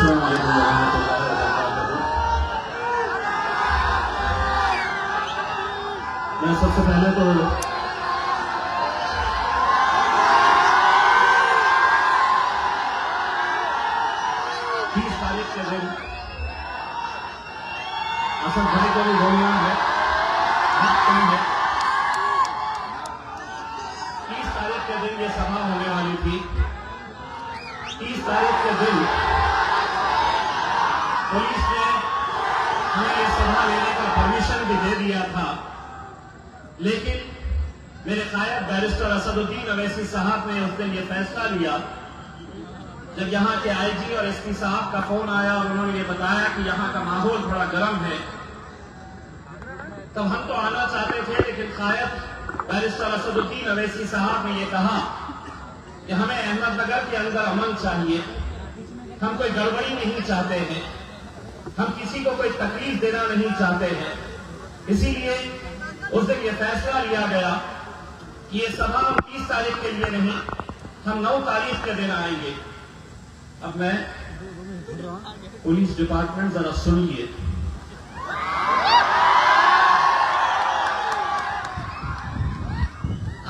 अस्सलाम वालेकुम रहमतुल्लाहि व बरकातहू। मैं सबसे पहले तो 30 तारीख के दिन असद भाई को भी बोलना है, कम है। 30 तारीख के दिन ये सभा होने वाली थी। 30 तारीख के दिन पुलिस ने हमें ये सभा लेने का परमिशन भी दे दिया था, लेकिन मेरे कायद बैरिस्टर असदुद्दीन अवैसी साहब ने उस दिन ये फैसला लिया। जब यहाँ के आईजी और एसपी साहब का फोन आया और उन्होंने ये बताया कि यहाँ का माहौल थोड़ा गर्म है, तब हम तो आना चाहते थे, लेकिन कायद बैरिस्टर असदुद्दीन अवैसी साहब ने ये कहा कि हमें अहमदनगर के अंदर अमन चाहिए, हम कोई गड़बड़ी नहीं चाहते हैं, हम किसी को कोई तकलीफ देना नहीं चाहते हैं। इसीलिए उस दिन ये फैसला लिया गया कि ये सभा हम 30 तारीख के लिए नहीं, हम 9 तारीख के दिन आएंगे। अब मैं पुलिस डिपार्टमेंट जरा सुनिए।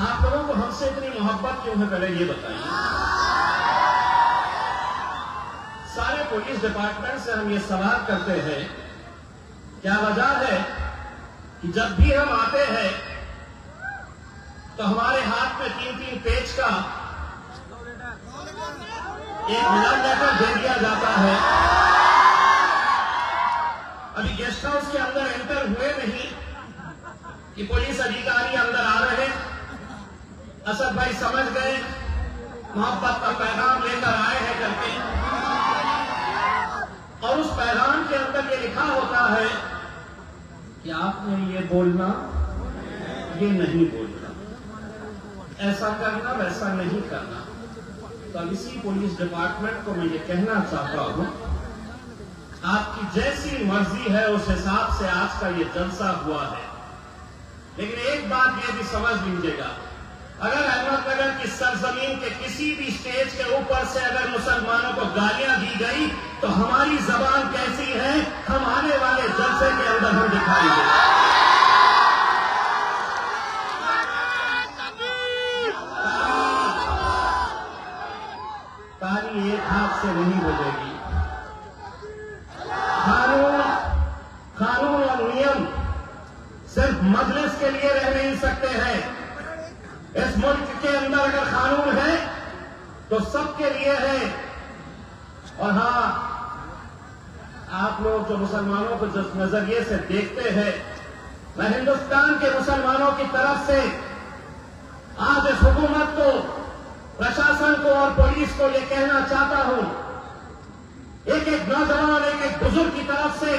आप लोगों को हमसे इतनी मोहब्बत क्यों है, पहले ये बताइए। सारे पुलिस डिपार्टमेंट से हम ये सवाल करते हैं, क्या वजह है कि जब भी हम आते हैं तो हमारे हाथ में 3-3 पेज का एक लव लेटर दे दिया जाता है। अभी गेस्ट हाउस के अंदर एंटर हुए नहीं कि पुलिस अधिकारी अंदर आ रहे, असद भाई समझ गए मोहब्बत का पैगाम लेकर आए हैं करके, और उस पैगाम के अंदर ये लिखा होता है कि आपने ये बोलना, ये नहीं बोलना, ऐसा करना, वैसा नहीं करना। तो अब इसी पुलिस डिपार्टमेंट को मैं ये कहना चाहता हूं, आपकी जैसी मर्जी है उस हिसाब से आज का ये जलसा हुआ है, लेकिन एक बात ये भी समझ लीजिएगा, अगर अहमदनगर की सरजमीन के किसी भी स्टेज के ऊपर से अगर मुसलमानों को गालियां दी गई तो हमारी जबान कैसी है, हम आने वाले जलसे के अंदर हम दिखाएंगे। ताली एक हाथ से नहीं बजेगी। कानून और नियम सिर्फ मजलिस के लिए रह नहीं सकते हैं। इस मुल्क के अंदर अगर कानून है तो सबके लिए है। और हाँ, आप लोग जो मुसलमानों को जिस नजरिए से देखते हैं, मैं हिंदुस्तान के मुसलमानों की तरफ से आज इस हुकूमत को, प्रशासन को और पुलिस को ये कहना चाहता हूं, एक एक नौजवान, एक एक बुजुर्ग की तरफ से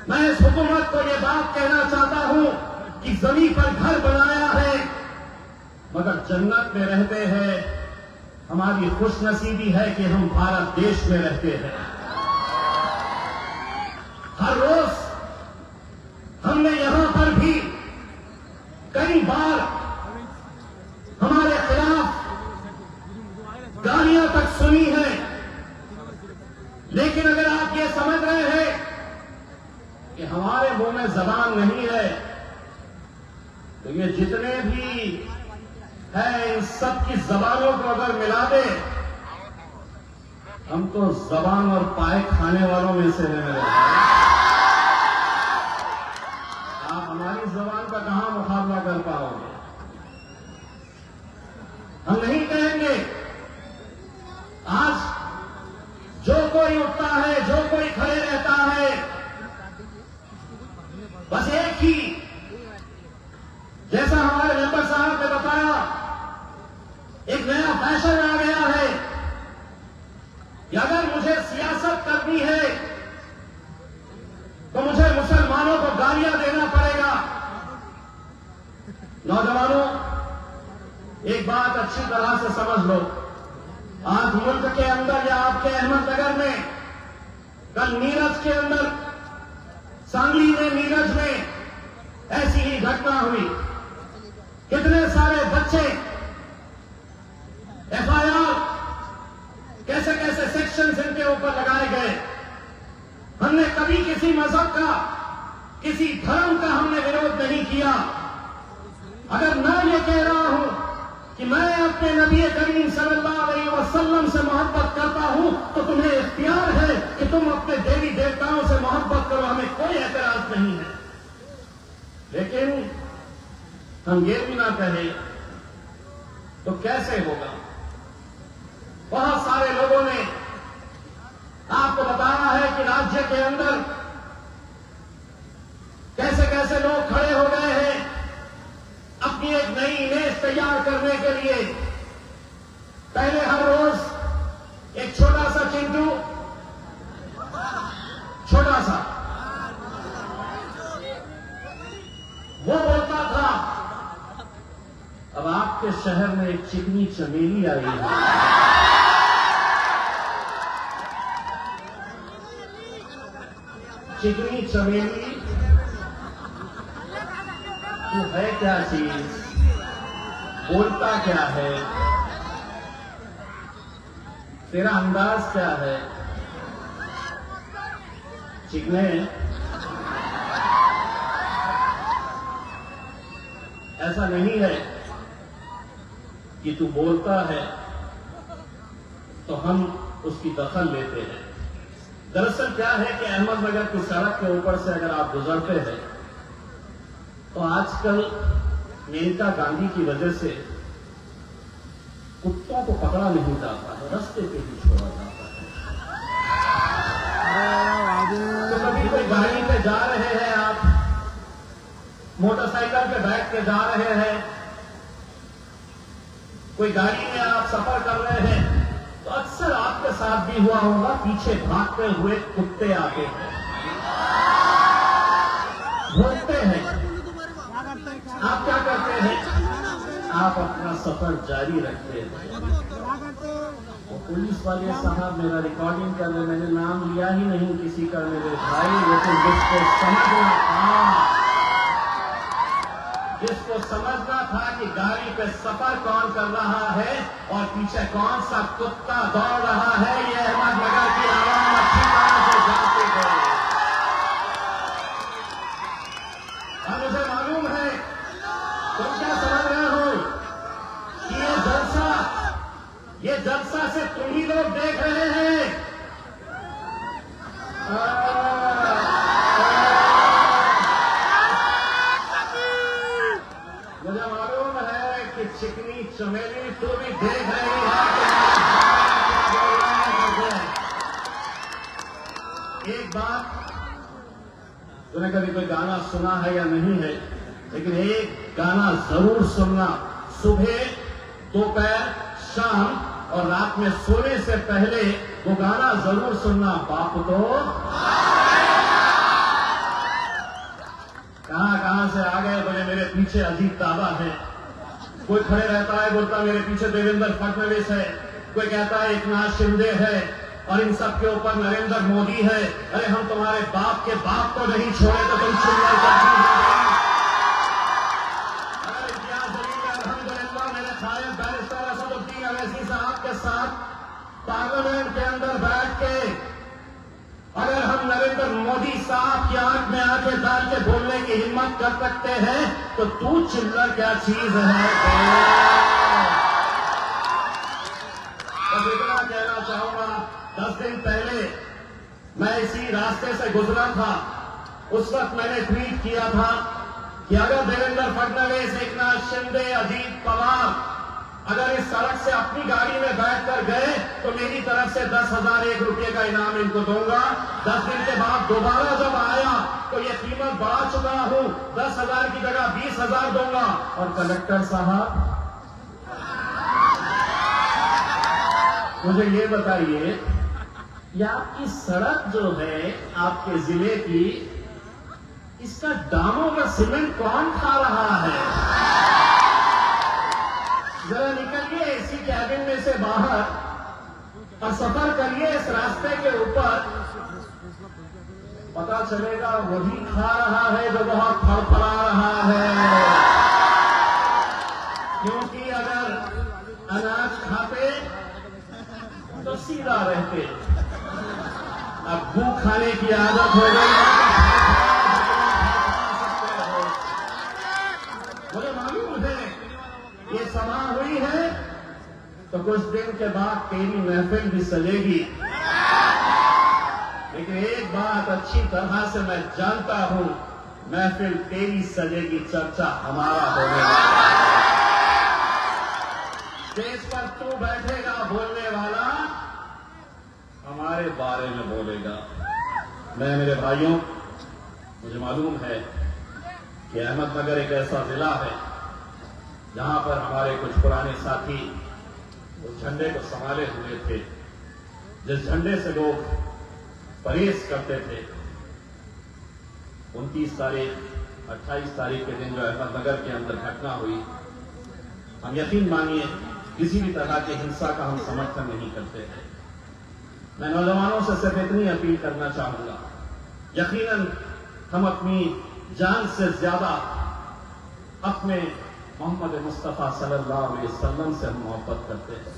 मैं इस हुकूमत को ये बात कहना चाहता हूं कि जमीन पर घर बनाया है मगर जन्नत में रहते हैं। हमारी खुशनसीबी है कि हम भारत देश में रहते हैं। हर रोज हमने यहां पर भी कई बार हमारे खिलाफ गालियां तक सुनी है, लेकिन अगर आप ये समझ रहे हैं कि हमारे मुंह में जबान नहीं है, तो ये जितने भी है इन सब की जबानों को अगर मिला दे, हम तो जबान और पाए खाने वालों में से हैं। मेरे आप हमारी जबान का कहां मुकाबला कर पाओगे। हम नहीं कहेंगे। आज जो कोई उठता है, जो कोई खड़े रहता है, बस एक ही, जैसा हमारे मेंबर साहब ने बताया, एक नया फैशन आ गया है कि अगर मुझे सियासत करनी है तो मुझे मुसलमानों को गालियां देना पड़ेगा। नौजवानों, एक बात अच्छी तरह से समझ लो, आज मुल्क के अंदर या आपके अहमदनगर में, कल नीरज के अंदर, सांगली में, नीरज में ऐसी ही घटना हुई। कितने सारे बच्चे FIR कैसे कैसे सेक्शंस इनके ऊपर लगाए किसी मजहब का, किसी धर्म का हमने विरोध नहीं किया। अगर मैं ये कह रहा हूं कि मैं अपने नबी करीम सल्लल्लाहु अलैहि वसल्लम से मोहब्बत करता हूं, तो तुम्हें इख्तियार है कि तुम अपने देवी देवताओं से मोहब्बत करो, हमें कोई एतराज नहीं है। लेकिन हम ये भी ना कहें तो कैसे होगा? बहुत सारे लोगों ने आपको बताया है कि राज्य के अंदर कैसे कैसे लोग खड़े हो गए हैं अपनी एक नई इमेज तैयार करने के लिए। पहले हर रोज एक छोटा सा चिंटू, छोटा सा, वो बोलता था। अब आपके शहर में एक चिकनी चमेली आई है। चिकनी चमेली तो है क्या चीज, बोलता क्या है, तेरा अंदाज क्या है? चिकने, ऐसा नहीं है कि तू बोलता है तो हम उसकी दखल लेते हैं। दरअसल क्या है कि अहमदनगर की सड़क के ऊपर से अगर आप गुजरते हैं तो आजकल मेनका गांधी की वजह से कुत्तों को पकड़ा नहीं जाता है, रास्ते पे ही छोड़ा जाता है। तो कभी कोई गाड़ी पे जा रहे हैं, आप मोटरसाइकिल पे बैठ के जा रहे हैं, कोई गाड़ी में आप सफर कर रहे हैं, तो अक्सर आपके साथ भी हुआ होगा, पीछे भागते हुए कुत्ते आते हैं, भोंकते हैं। आप क्या करते हैं? आप अपना सफर जारी रखते हैं। तो पुलिस वाले साहब मेरा रिकॉर्डिंग कर रहे, मैंने नाम लिया ही नहीं किसी का मेरे भाई, लेकिन जिसको समझना था कि गाड़ी पे सफर कौन कर रहा है और पीछे कौन सा कुत्ता दौड़ रहा है, ये अहमदनगर की आवाम अच्छी तरह से जानती है। और मुझे मालूम है तुम क्या समझ रहे हो कि ये जलसा से तुम ही लोग देख रहे हैं। मुझे मालूम है कि चिकनी चमेली तो भी देख रही है। एक बात, तूने कभी कोई गाना सुना है या नहीं है, लेकिन एक गाना जरूर सुनना, सुबह, दोपहर, शाम और रात में सोने से पहले वो गाना जरूर सुनना। बाप तो कहां से आ गए बोले, मेरे पीछे अजीत दादा है। कोई खड़े रहता है बोलता मेरे पीछे देवेंद्र फडणवीस है, कोई कहता है एकनाथ शिंदे है और इन सब के ऊपर नरेंद्र मोदी है। अरे हम तुम्हारे बाप के बाप को नहीं छोड़े तो तुम चिल्ला करती हो। अगर इतिहास अल्हम्दुलिल्लाह मेरे खायद बैरिस्टर असदुद्दीन अवैसी साहब के साथ पार्लियामेंट के अंदर बैठ के अगर हम नरेंद्र मोदी साहब की आंख में आंखें डाल के बोलने की हिम्मत कर सकते हैं तो तू चिल्लर क्या चीज है। बस इतना कहना चाहूंगा, 10 दिन पहले मैं इसी रास्ते से गुजरा था, उस वक्त मैंने ट्वीट किया था कि अगर देवेंद्र फडणवीस, एकनाथ शिंदे, अजीत पवार अगर इस सड़क से अपनी गाड़ी में बैठकर गए तो मेरी तरफ से 10,001 रुपये का इनाम इनको दूंगा। 10 दिन के बाद दोबारा जब आया तो ये कीमत बढ़ा चुका हूं, 10,000 की जगह 20,000 दूंगा। और कलेक्टर साहब मुझे ये बताइए, ये आपकी सड़क जो है आपके जिले की, इसका डामर का सीमेंट कौन खा रहा है? जरा निकलिए इसी कैबिन में से बाहर और सफर करिए इस रास्ते के ऊपर, पता चलेगा वही खा रहा है जो बहुत फड़फड़ा रहा है। क्योंकि अगर अनाज खाते तो सीधा रहते, अब भूख खाने की आदत हो गई मुझे मालूम है ये सभा हुई है तो कुछ दिन के बाद तेरी महफिल भी सजेगी, लेकिन एक बात अच्छी तरह से मैं जानता हूं, महफिल तेरी सजेगी, चर्चा हमारा होगा। स्टेज पर तू बैठेगा, बोलने वाला हमारे बारे में बोलेगा। मैं मेरे भाइयों, मुझे मालूम है कि अहमदनगर एक ऐसा जिला है जहां पर हमारे कुछ पुराने साथी उस झंडे को संभाले हुए थे, जिस झंडे से लोग परहेज करते थे। 29 तारीख 28 तारीख के दिन जो अहमदनगर के अंदर घटना हुई, हम यकीन मानिए किसी भी तरह की हिंसा का हम समर्थन नहीं करते हैं। मैं नौजवानों से सिर्फ इतनी अपील करना चाहूंगा, यकीनन हम अपनी जान से ज्यादा अपने मोहम्मद मुस्तफा सल्लल्लाहु अलैहि वसल्लम से हम मोहब्बत करते हैं,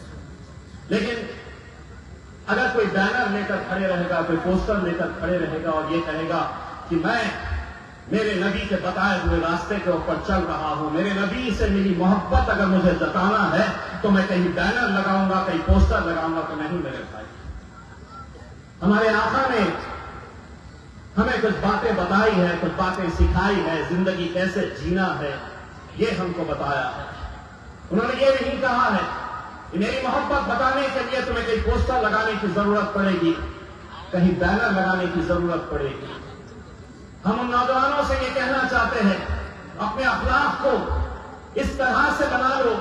लेकिन अगर कोई बैनर लेकर खड़े रहेगा, कोई पोस्टर लेकर खड़े रहेगा और ये कहेगा कि मैं मेरे नबी के बताए हुए रास्ते के ऊपर चल रहा हूं, मेरे नबी से मेरी मोहब्बत अगर मुझे जताना है तो मैं कहीं बैनर लगाऊंगा, कहीं पोस्टर लगाऊंगा, तो नहीं मेरे भाई। हमारे आका ने हमें कुछ बातें बताई है, कुछ बातें सिखाई है, जिंदगी कैसे जीना है ये हमको बताया है। उन्होंने ये नहीं कहा है कि मेरी मोहब्बत बताने के लिए तुम्हें कहीं पोस्टर लगाने की जरूरत पड़ेगी, कहीं बैनर लगाने की जरूरत पड़ेगी। हम उन नौजवानों से ये कहना चाहते हैं, अपने अखलाक को इस तरह से बना लो,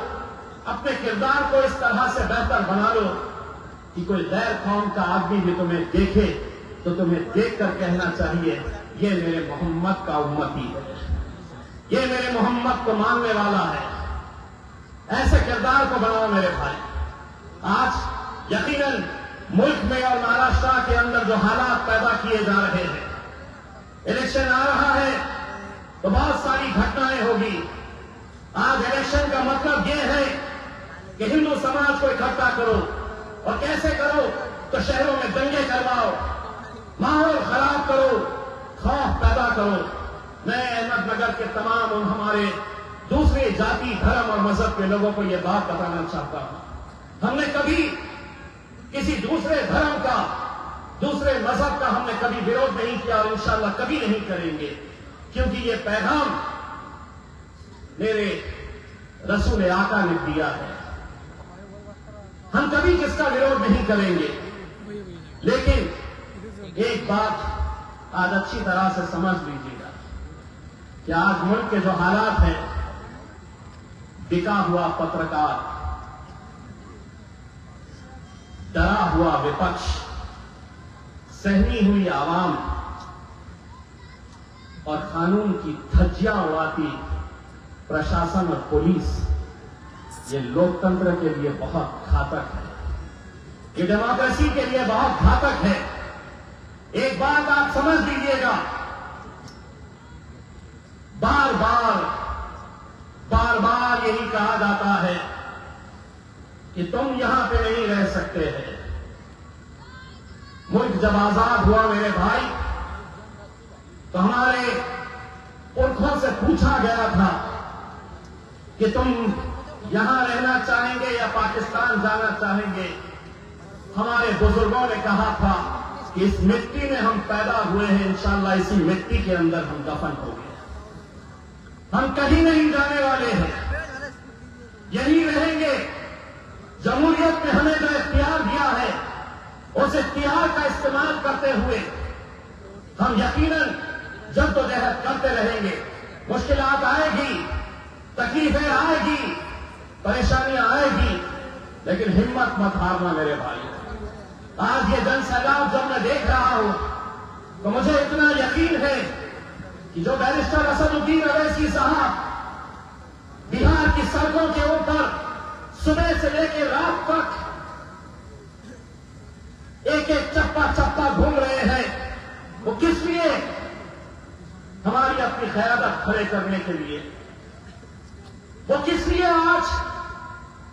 अपने किरदार को इस तरह से बेहतर बना लो कि कोई गैर कौम का आदमी भी तुम्हें देखे तो तुम्हें देखकर कहना चाहिए ये मेरे मोहम्मद का उम्मती है, ये मेरे मोहम्मद को मानने वाला है। ऐसे किरदार को बनाओ मेरे भाई। आज यकीनन मुल्क में और महाराष्ट्र के अंदर जो हालात पैदा किए जा रहे हैं, इलेक्शन आ रहा है तो बहुत सारी घटनाएं होगी। आज इलेक्शन का मतलब यह है कि हिंदू समाज को इकट्ठा करो, और कैसे करो तो शहरों में दंगे करवाओ, माहौल खराब करो, खौफ पैदा करो। मैं अहमदनगर के तमाम उन हमारे दूसरे जाति, धर्म और मजहब के लोगों को यह बात बताना चाहता हूं, हमने कभी किसी दूसरे धर्म का, दूसरे मजहब का हमने कभी विरोध नहीं किया और इंशाअल्लाह कभी नहीं करेंगे, क्योंकि ये पैगाम मेरे रसूल आका ने दिया है। हम कभी किसका विरोध नहीं करेंगे, लेकिन एक बात आज अच्छी तरह से समझ लीजिएगा कि आज मुल्क के जो हालात हैं, बिका हुआ पत्रकार, डरा हुआ विपक्ष, सहमी हुई आवाम और कानून की धज्जियां उड़ाती प्रशासन और पुलिस, ये लोकतंत्र के लिए बहुत घातक है, ये डेमोक्रेसी के लिए बहुत घातक है। एक बात आप समझ लीजिएगा, बार बार यही कहा जाता है कि तुम यहां पे नहीं रह सकते हैं। मुल्क जब आजाद हुआ मेरे भाई, तो हमारे पुरखों से पूछा गया था कि तुम यहां रहना चाहेंगे या पाकिस्तान जाना चाहेंगे। हमारे बुजुर्गों ने कहा था कि इस मिट्टी में हम पैदा हुए हैं, इंशाअल्लाह इसी मिट्टी के अंदर हम दफन हो गए, हम कहीं नहीं जाने वाले हैं, यहीं रहेंगे। जमहूरियत ने हमें जो इख्तियार दिया है, उस इख्तियार का इस्तेमाल करते हुए हम यकीनन जद्दोजहद करते रहेंगे। मुश्किलात आएगी, तकलीफें आएगी, परेशानियां आएगी, लेकिन हिम्मत मत हारना मेरे भाई। आज ये जन सैलाब जब मैं देख रहा हूं तो मुझे इतना यकीन है कि जो बैरिस्टर असदुद्दीन अवैसी साहब बिहार की सड़कों के ऊपर सुबह से लेकर रात तक एक एक चप्पा घूम रहे हैं, वो किस लिए? हमारी अपनी क़यादत खड़े करने के लिए। वो किस लिए आज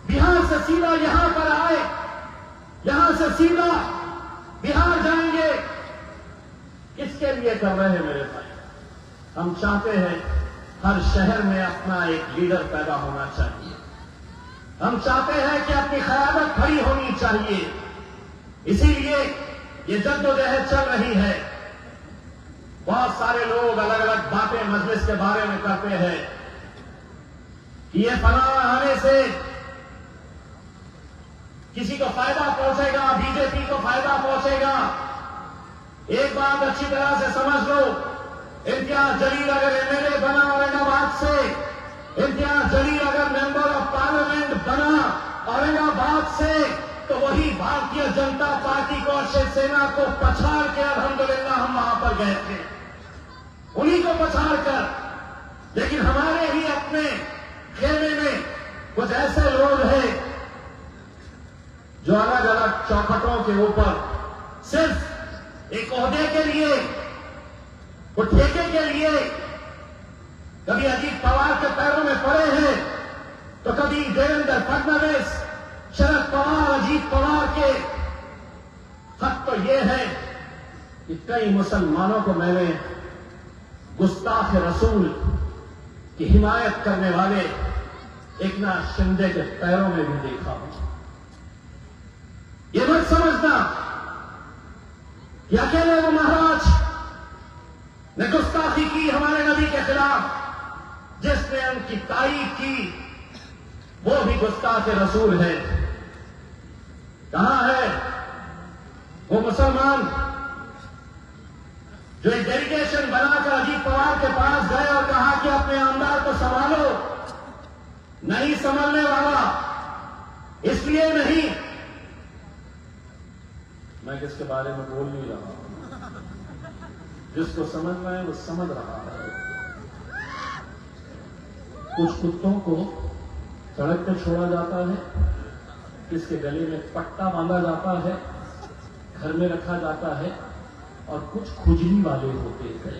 बिहार से सीधा यहां पर आए, यहां से सीधा बिहार जाएंगे, लिए कर रहे हैं मेरे भाई। हम चाहते हैं हर शहर में अपना एक लीडर पैदा होना चाहिए। हम चाहते हैं कि अपनी क़यादत खड़ी होनी चाहिए। इसीलिए ये जद्दोजहद चल रही है। बहुत सारे लोग अलग अलग बातें मजलिस के बारे में करते हैं कि ये फलां आने से किसी को फायदा पहुंचेगा, बीजेपी को फायदा पहुंचेगा। एक बात अच्छी तरह से समझ लो, इम्तियाज जलील अगर एमएलए बना औरंगाबाद से, इम्तियाज जलील अगर मेंबर ऑफ पार्लियामेंट बना औरंगाबाद से, तो वही भारतीय जनता पार्टी को और शिवसेना को पछाड़ के अल्हम्दुलिल्लाह हम वहां पर गए थे, उन्हीं को पछाड़ कर। लेकिन हमारे ही अपने खेमे में कुछ ऐसे लोग हैं जो अलग अलग चौखटों के ऊपर सिर्फ एक ओहदे के लिए, वो ठेके के लिए कभी अजीत पवार के पैरों में पड़े हैं, तो कभी देवेंद्र फडणवीस, शरद पवार, अजीत पवार के। हक तो यह है कि कई मुसलमानों को मैंने गुस्ताख रसूल की हिमायत करने वाले एकनाथ शिंदे के पैरों में भी देखा हूं। ये मत समझना कि अकेले वो महाराज ने गुस्ताखी की हमारे नबी के खिलाफ, जिसने उनकी तारीफ की वो भी गुस्ताख रसूल है। कहां है वो मुसलमान जो एक डेलीगेशन बनाकर अजीत पवार के पास गए और कहा कि अपने आमदार को संभालो? नहीं संभलने वाला। इसलिए नहीं, मैं किसके बारे में बोल नहीं रहा, जिसको समझना है वो समझ रहा है। कुछ कुत्तों को सड़क पे छोड़ा जाता है, किसके गले में पट्टा बांधा जाता है, घर में रखा जाता है, और कुछ खुजली वाले होते हैं।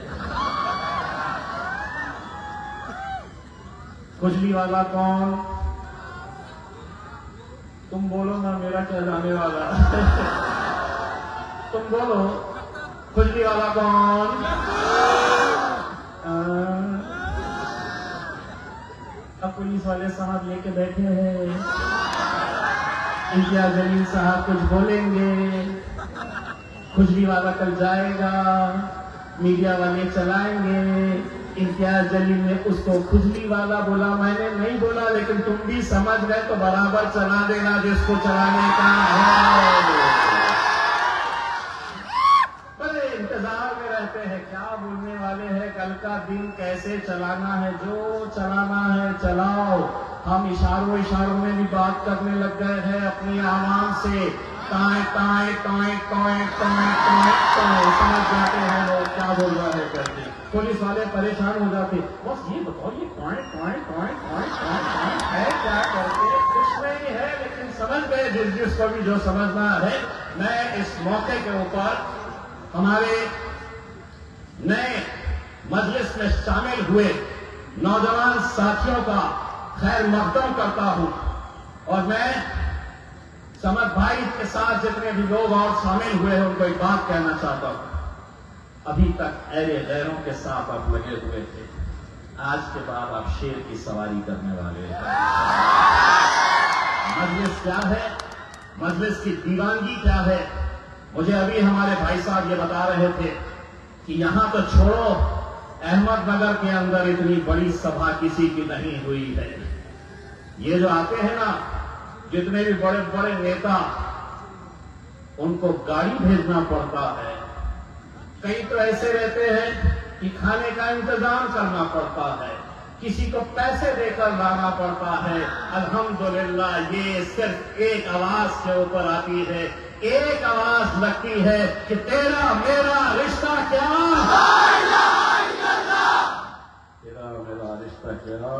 खुजली वाला कौन? तुम बोलो ना, मेरा क्या जाने वाला। तुम बोलो, खुजली वाला कौन? अब पुलिस वाले साहब लेके बैठे हैं, इम्तियाज जलील साहब कुछ बोलेंगे, खुजली वाला कल जाएगा, मीडिया वाले चलाएंगे। इम्तियाज जलील ने उसको खुजली वाला बोला, मैंने नहीं बोला, लेकिन तुम भी समझ गए तो बराबर चला देना जिसको चलाने का है। बड़े इंतजार में रहते हैं क्या बोलने वाले हैं, कल का दिन कैसे चलाना है, जो चलाना है चलाओ। हम इशारों में भी बात करने लग गए हैं अपनी आवाम से। टाएं टाएं टाएं टाएं टाएं टाएं टाएं, समझ जाते हैं लोग क्या बोल रहा है करके। पुलिस वाले परेशान हो जाते, बस ये बताओ ये टाएं टाएं टाएं टाएं टाएं है क्या करके। कुछ नहीं है, लेकिन समझ गए जिसको भी जो समझना है। मैं इस मौके के ऊपर हमारे नए मजलिस में शामिल हुए नौजवान साथियों का खैर मकदम करता हूं, और मैं समझ भाई के साथ जितने भी लोग और शामिल हुए हैं उनको एक बात कहना चाहता हूं। अभी तक अहले गैरों के साथ आप लगे हुए थे, आज के बाद आप शेर की सवारी करने वाले हैं। मजलिस क्या है, मजलिस की दीवानगी क्या है, मुझे अभी हमारे भाई साहब ये बता रहे थे कि यहां तो छोड़ो, अहमदनगर के अंदर इतनी बड़ी सभा किसी की नहीं हुई है। ये जो आते हैं ना, जितने भी बड़े बड़े नेता, उनको गाड़ी भेजना पड़ता है। कई तो ऐसे रहते हैं कि खाने का इंतजाम करना पड़ता है, किसी को पैसे देकर लाना पड़ता है। अल्हम्दुलिल्लाह ये सिर्फ एक आवाज के ऊपर आती है, एक आवाज लगती है कि तेरा मेरा रिश्ता क्या, तेरा मेरा रिश्ता क्या।